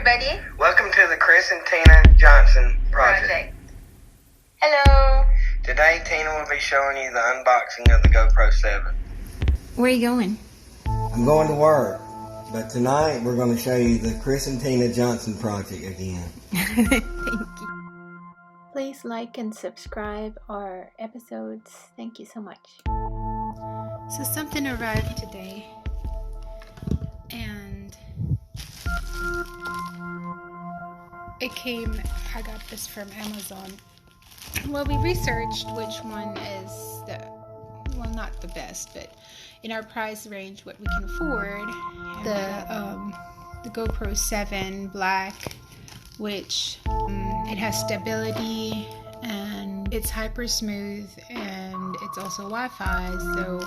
everybody. Welcome to the Chris&Teena Johnson project. Hello. Today, Tina will be showing you the unboxing of the GoPro 7. Where are you going? I'm going to work, but tonight we're going to show you the Chris&Teena Johnson project again. Thank you. Please like and subscribe our episodes. Thank you so much. So something arrived today, and I got this from Amazon. Well, we researched which one is not the best, but in our price range, what we can afford. The GoPro 7 Black, which it has stability and it's hyper smooth and it's also Wi-Fi. So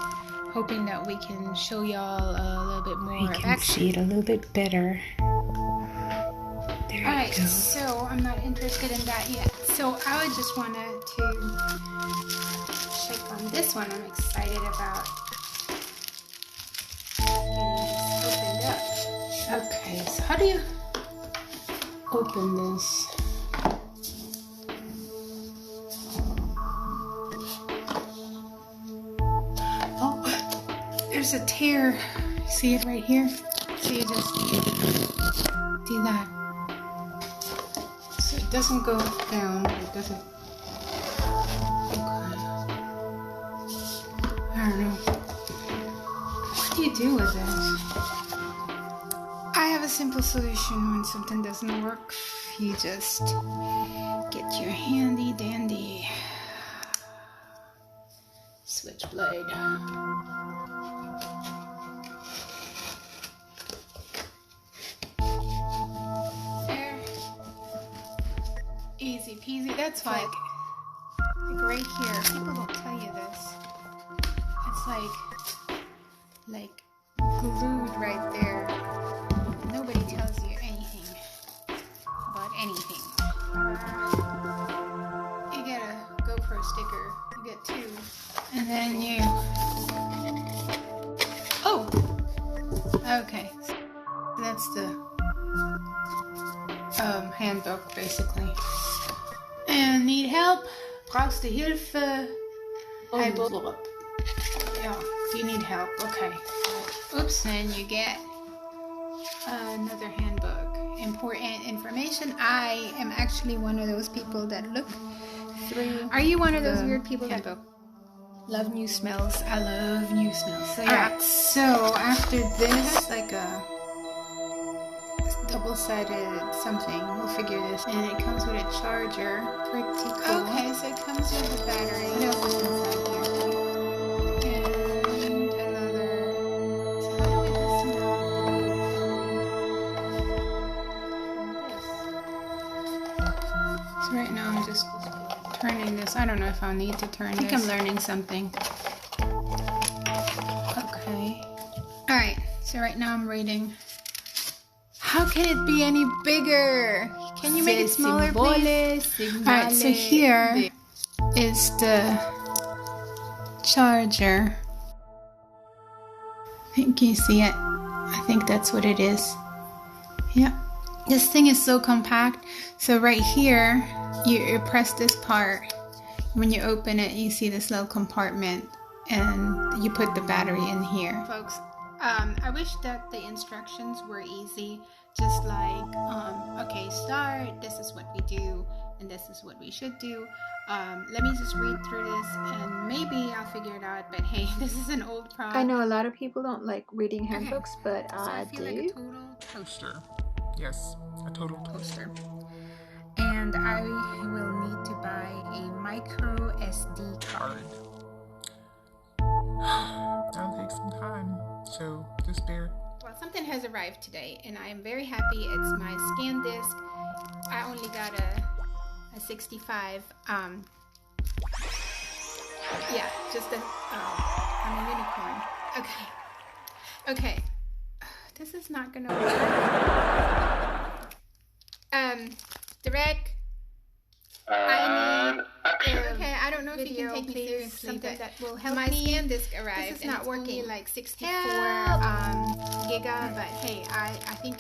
hoping that we can show y'all a little bit more. You can see it a little bit better. Alright, so I'm not interested in that yet. So I just wanted to check on this one. I'm excited about getting this opened up. Okay, so how do you open this? Oh, there's a tear. See it right here? So you just do that. So it doesn't go down. It doesn't. Okay. I don't know. What do you do with this? I have a simple solution when something doesn't work. You just get your handy dandy switchblade. Easy peasy. That's like right here. People don't tell you this. It's like glued right there. Nobody tells you anything about anything. You get a GoPro sticker. You get two, and then you. Oh. Okay. So that's the handbook basically. And need help? Brauchst du Hilfe? Yeah, you need help. Okay. Oops, then you get another handbook. Important information. I am actually one of those people that look through. Are you one of those weird people that love new smells? I love new smells. So yeah. So after this, like a double-sided something. We'll figure this. And it comes with a charger. Pretty cool. Okay, so it comes with a battery. What else is inside here? And another. So how do we this? So right now I'm just turning this. I don't know if I'll need to turn this. I think I'm learning something. Okay. Alright, so right now I'm reading. How can it be any bigger? Can you make it smaller, please? Alright, so here is the charger. I think you see it. I think that's what it is. Yeah. This thing is so compact. So right here, you press this part. When you open it, you see this little compartment. And you put the battery in here. Folks, I wish that the instructions were easy. Just like, okay, start, this is what we do, and this is what we should do. Let me just read through this, and maybe I'll figure it out, but hey, this is an old product. I know a lot of people don't like reading handbooks, but I feel do. Like a total toaster. Yes, a total toaster. And I will need to buy a micro SD card. That'll take some time, so just bear. Well, something has arrived today, and I am very happy. It's my scan disc. I only got a 65. Yeah, just I'm a unicorn. Okay. This is not gonna work. Direct. I need. Okay, I don't know if you can take me seriously. Something that will help me. My scan disc arrived. This is not working. Like 64 giga, but hey, I think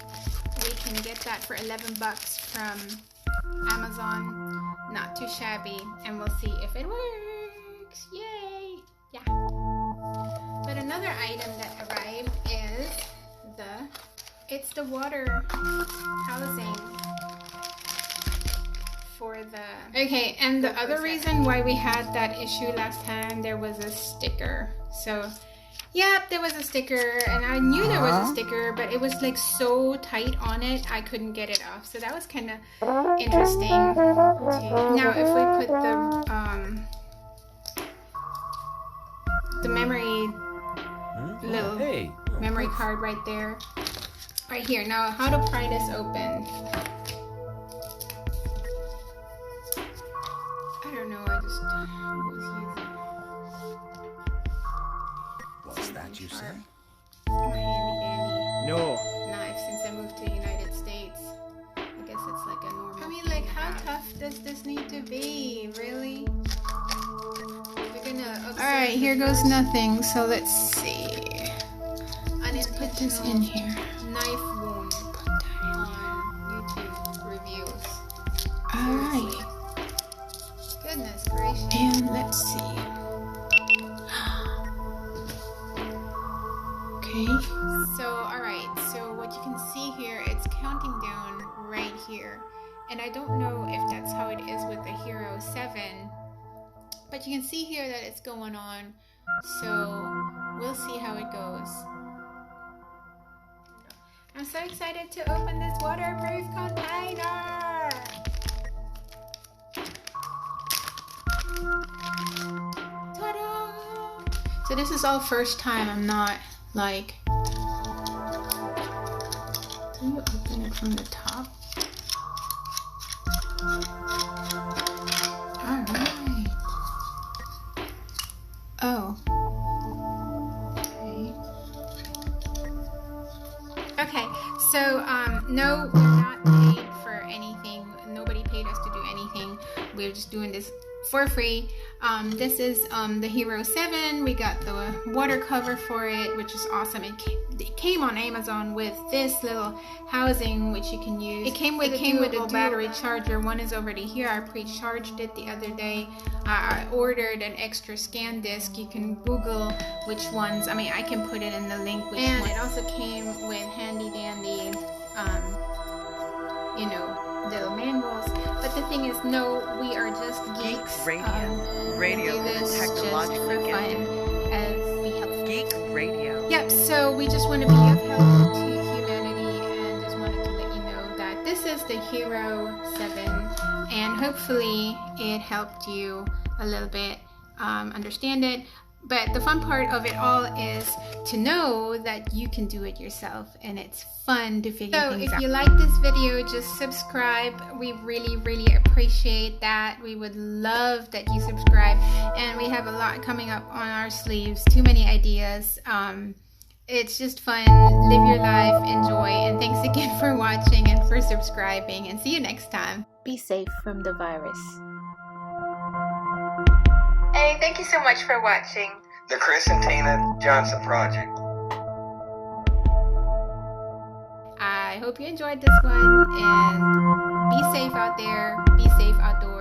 we can get that for 11 bucks from Amazon. Not too shabby, and we'll see if it works. Yay! Yeah. But another item that arrived is it's the water housing for the... Okay, and the other reason why we had that issue last time, there was a sticker. So, yep, there was a sticker, and I knew there was a sticker, but it was like so tight on it, I couldn't get it off. So that was kind of interesting. Now, if we put the memory little memory card right there, right here. Now, how to pry this open? I don't know. I just was using. What's that you say? My handy dandy No. knife since I moved to the United States. I guess it's like a normal. I mean, like, how tough does this need to be? Really? We're gonna. All right, here goes nothing. So let's see. Put this in here. Knife wound on YouTube reviews. Alright. Goodness gracious. And let's see. Okay. So, alright. So what you can see here, it's counting down right here. And I don't know if that's how it is with the Hero 7. But you can see here that it's going on. So we'll see how it goes. I'm so excited to open this waterproof container! Ta-da! So this is all first time. I'm not like... Can you open it from the top? Alright. Oh. Okay, so no, we're not paid for anything. Nobody paid us to do anything. We're just doing this for free. This is the Hero 7. We got the water cover for it, which is awesome. It came on Amazon with this little housing, which you can use. It came with a battery charger. One is already here. I pre-charged it the other day. I ordered an extra scan disc. You can Google which ones. I mean, I can put it in the link. And it also came with handy dandy, you know, little manuals. But the thing is, no, we are just geeks. Radio do this technologically just for fun as we help. Geek Radio. Yep, so we just want to be of help to humanity and just wanted to let you know that this is the Hero 7 and hopefully it helped you a little bit understand it. But the fun part of it all is to know that you can do it yourself and it's fun to figure things out. So if you like this video, just subscribe. We really, really appreciate that. We would love that you subscribe. And we have a lot coming up on our sleeves. Too many ideas. It's just fun. Live your life. Enjoy. And thanks again for watching and for subscribing. And see you next time. Be safe from the virus. Hey, thank you so much for watching The Chris&Teena Johnson Project. I hope you enjoyed this one and be safe out there, be safe outdoors.